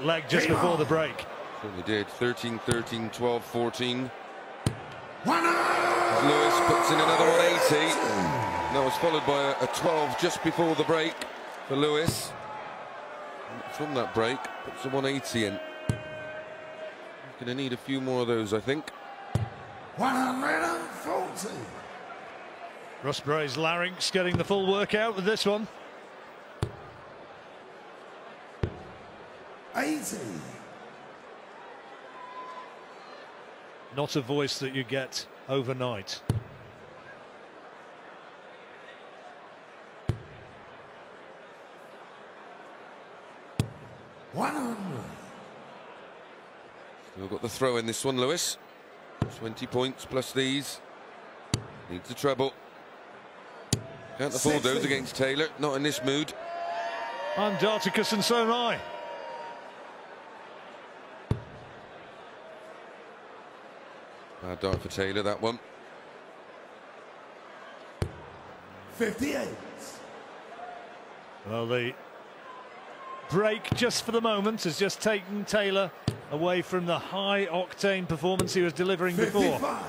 leg just before the break. Certainly did. 13-13, 12-14. Lewis puts in another 180. That was followed by a 12 just before the break for Lewis. From that break, puts a 180 in. He's going to need a few more of those, I think. 140. Rossborough's larynx getting the full workout with this one. 80. Not a voice that you get overnight. Still got the throw in this one, Lewis. 20 points plus these. Needs a treble. Can't afford those against Taylor. Not in this mood. I'm Darticus and so am I. Bad dart for Taylor, that one. 58. Well, the break just for the moment has just taken Taylor away from the high-octane performance he was delivering 55. before.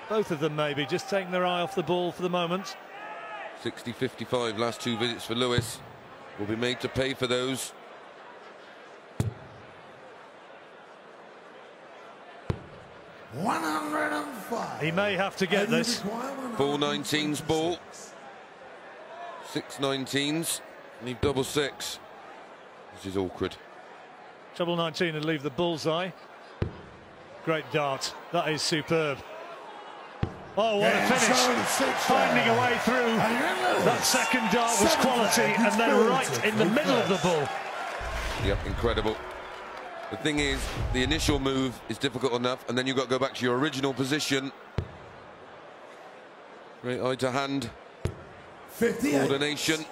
Both of them maybe just taking their eye off the ball for the moment. 60-55, last two visits for Lewis. Will be made to pay for those. He may have to get this. 4-19's ball. 6-19's. Need double six. This is awkward. Treble 19 and leave the bullseye. Great dart. That is superb. Oh, what a finish. Finding a way through. That second dart was quality and then right in the middle of the ball. Yep, incredible. The thing is, the initial move is difficult enough, and then you've got to go back to your original position. Great eye to hand. 58. Coordination.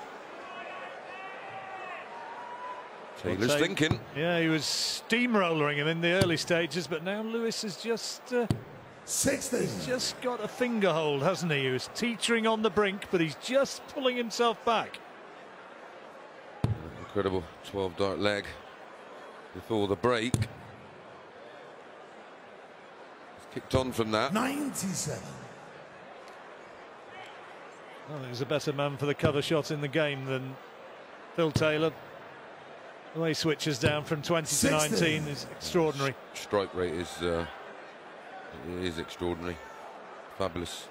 Taylor's thinking. Yeah, he was steamrolling him in the early stages, but now Lewis has just 60. He's just got a finger hold, hasn't he? He was teetering on the brink, but he's just pulling himself back. Incredible 12 dart leg before the break. He's kicked on from that. 97. Well, he was a better man for the cover shot in the game than Phil Taylor. The way he switches down from 20 to 19 is extraordinary. Strike rate is extraordinary. Fabulous.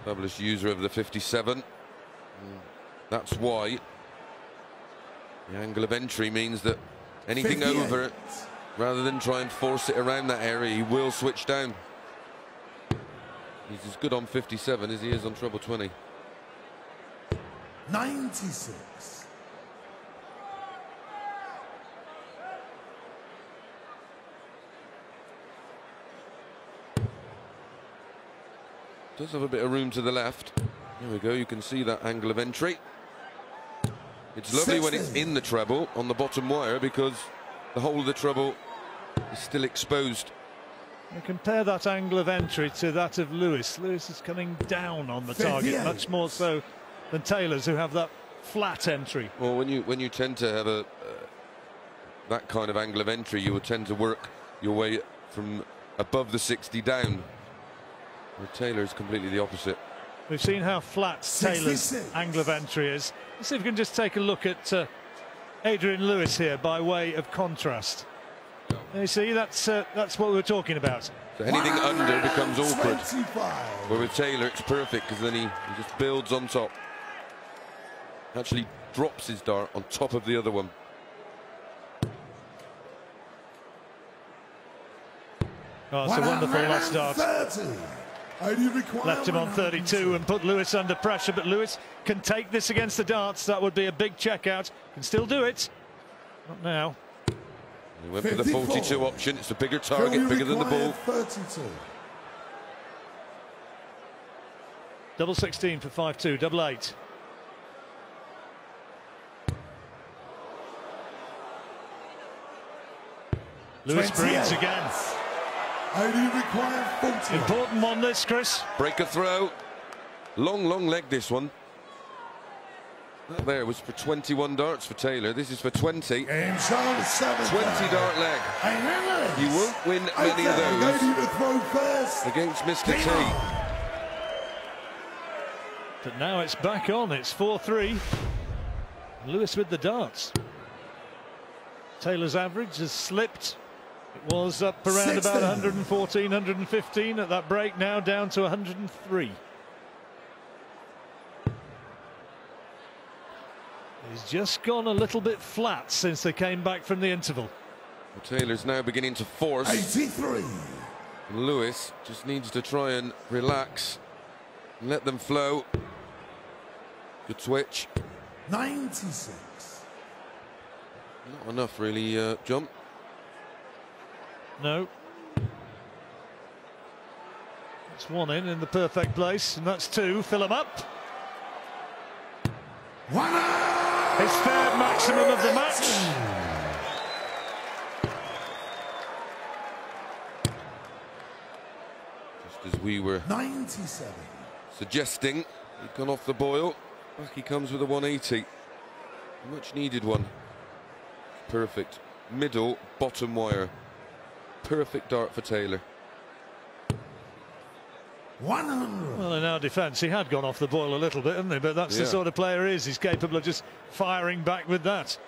Fabulous user of the 57. That's why the angle of entry means that anything 58. over it, rather than try and force it around that area, he will switch down. He's as good on 57 as he is on treble 20. 96. Does have a bit of room to the left. There we go, you can see that angle of entry. It's lovely when it's in the treble on the bottom wire, because the whole of the treble is still exposed. And compare that angle of entry to that of Lewis. Lewis is coming down on the target, much more so than Taylor's, who have that flat entry. Well, when you tend to have that kind of angle of entry, you will tend to work your way from above the 60 down. Well, Taylor is completely the opposite. We've seen how flat Taylor's 66. angle of entry is. Let's see if we can just take a look at Adrian Lewis here by way of contrast. You see, that's what we were talking about. So anything under becomes awkward. 25. Where with Taylor, it's perfect, because then he just builds on top. Actually drops his dart on top of the other one. Oh, it's a wonderful last dart. 30. Left him on 32 and put Lewis under pressure, but Lewis can take this against the darts. That would be a big checkout. Can still do it. Not now. He went for the 42 option. It's a bigger target, bigger than the ball. 32. Double 16 for 5-2, double 8. Lewis breathes again. Only require 40. Important one, this, Chris. Break a throw. Long leg, this one. That there was for 21 darts for Taylor. This is for 20. 20 20-dart leg. You won't win many of those against Mr. T. But now it's back on. It's 4-3. Lewis with the darts. Taylor's average has slipped. It was up around about 114, 115 at that break. Now down to 103. He's just gone a little bit flat since they came back from the interval. Well, Taylor's now beginning to force. 83. Lewis just needs to try and relax and let them flow. Good switch. 96. Not enough really, jump. No. That's one in the perfect place, and that's two. Fill them up. His third maximum of the match. Just as we were 97. suggesting, he'd gone off the boil. Back he comes with a 180. Much needed one. Perfect. Middle, bottom wire. Perfect dart for Taylor. 100. Well, in our defence, he had gone off the boil a little bit, hadn't he? But that's the sort of player he is. He's capable of just firing back with that.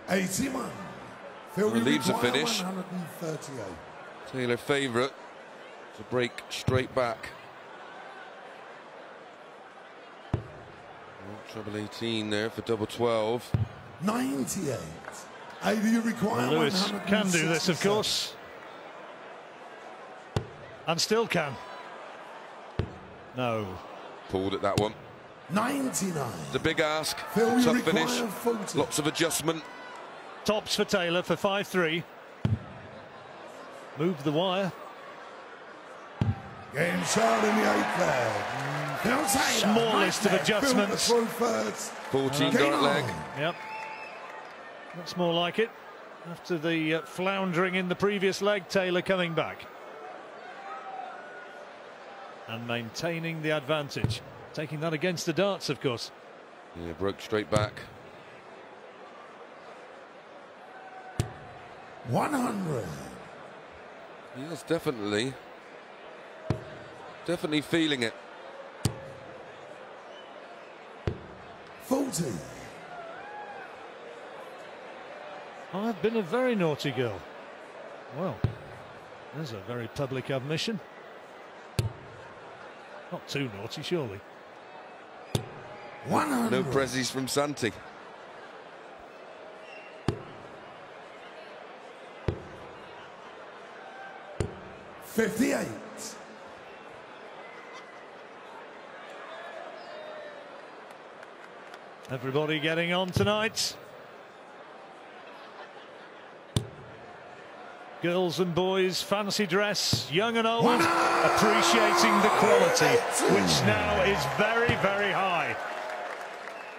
81. Leaves a finish. 138. Taylor favourite to break straight back. Treble 18 there for double 12. 98. You require Lewis can do this, of course. And still can. No. Pulled at that one. 99. The big ask. Phil, tough finish. Lots of adjustment. Tops for Taylor for 5-3. Move the wire. Game shot in the 8th leg. Smallest of adjustments. 14 dart leg. Yep. That's more like it. After the floundering in the previous leg, Taylor coming back. And maintaining the advantage. Taking that against the darts, of course. Yeah, broke straight back. 100. Yes, definitely. Definitely feeling it. 40. I've been a very naughty girl. Well, there's a very public admission. Not too naughty, surely. 100. No prezzies from Santi. $58. Everybody getting on tonight. Girls and boys, fancy dress, young and old, appreciating the quality, which now is very, very high.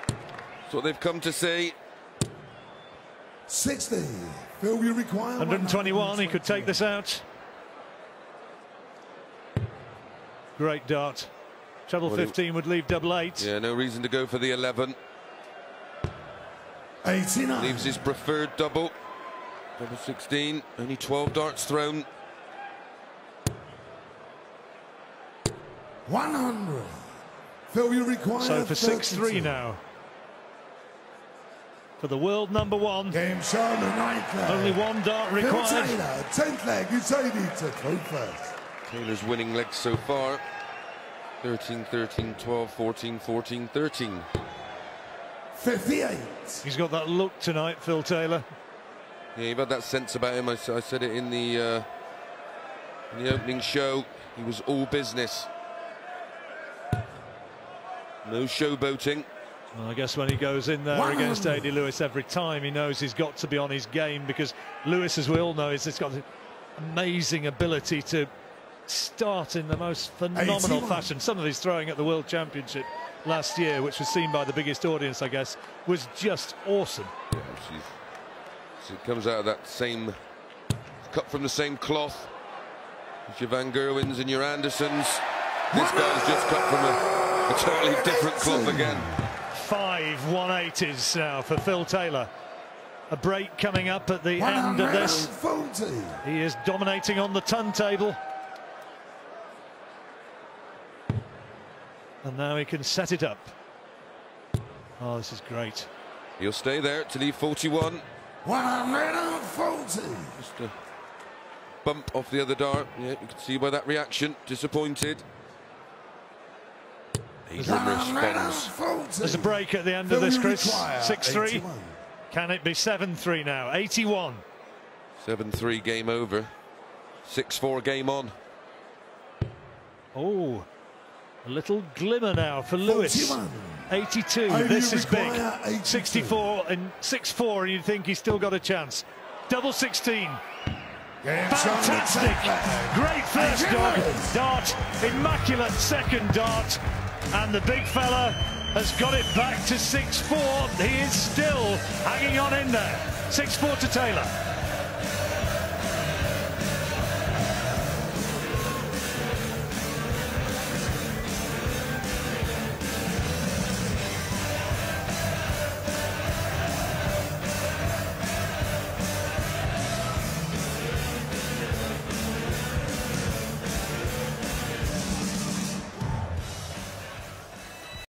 That's what they've come to see. 60. Phil, you require 121, he could take this out. Great dart. Treble 15 would leave double 8. Yeah, no reason to go for the 11. 89. Leaves his preferred double. Double 16, only 12 darts thrown. 100. Phil, you require So for 32. 6-3 now. For the world number one. Game shot in the 9th leg. Only one dart required. Phil Taylor, 10th leg, Usaini to throw first. Taylor's winning legs so far. 13, 13, 12, 14, 14, 13. 58. He's got that look tonight, Phil Taylor. Yeah, you've had that sense about him. I said it in the opening show. He was all business. No showboating. Well, I guess when he goes in there against A.D. Lewis every time, he knows he's got to be on his game, because Lewis, as we all know, has got an amazing ability to start in the most phenomenal 81. fashion. Some of his throwing at the World Championship last year, which was seen by the biggest audience, I guess, was just awesome. Yeah, so it comes out of that same, cut from the same cloth as your Van Gerwens and your Andersons. This guy's just cut from a a totally different club again. 5 180s now for Phil Taylor. A break coming up at the end of this. He is dominating on the turntable. And now he can set it up. Oh, this is great. He'll stay there till he's 41. 140. Just a bump off the other dart. Yeah, you can see by that reaction. Disappointed. Adrian responds. There's a break at the end of this, Chris. 6-3. Can it be 7-3 now? 81. 7-3 game over. 6-4 game on. Oh, a little glimmer now for Lewis. 82. This is big. 64 and 6-4, and you'd think he's still got a chance. Double 16. Fantastic. Great first dart. Immaculate second dart. And the big fella has got it back to 6-4. He is still hanging on in there. 6-4 to Taylor.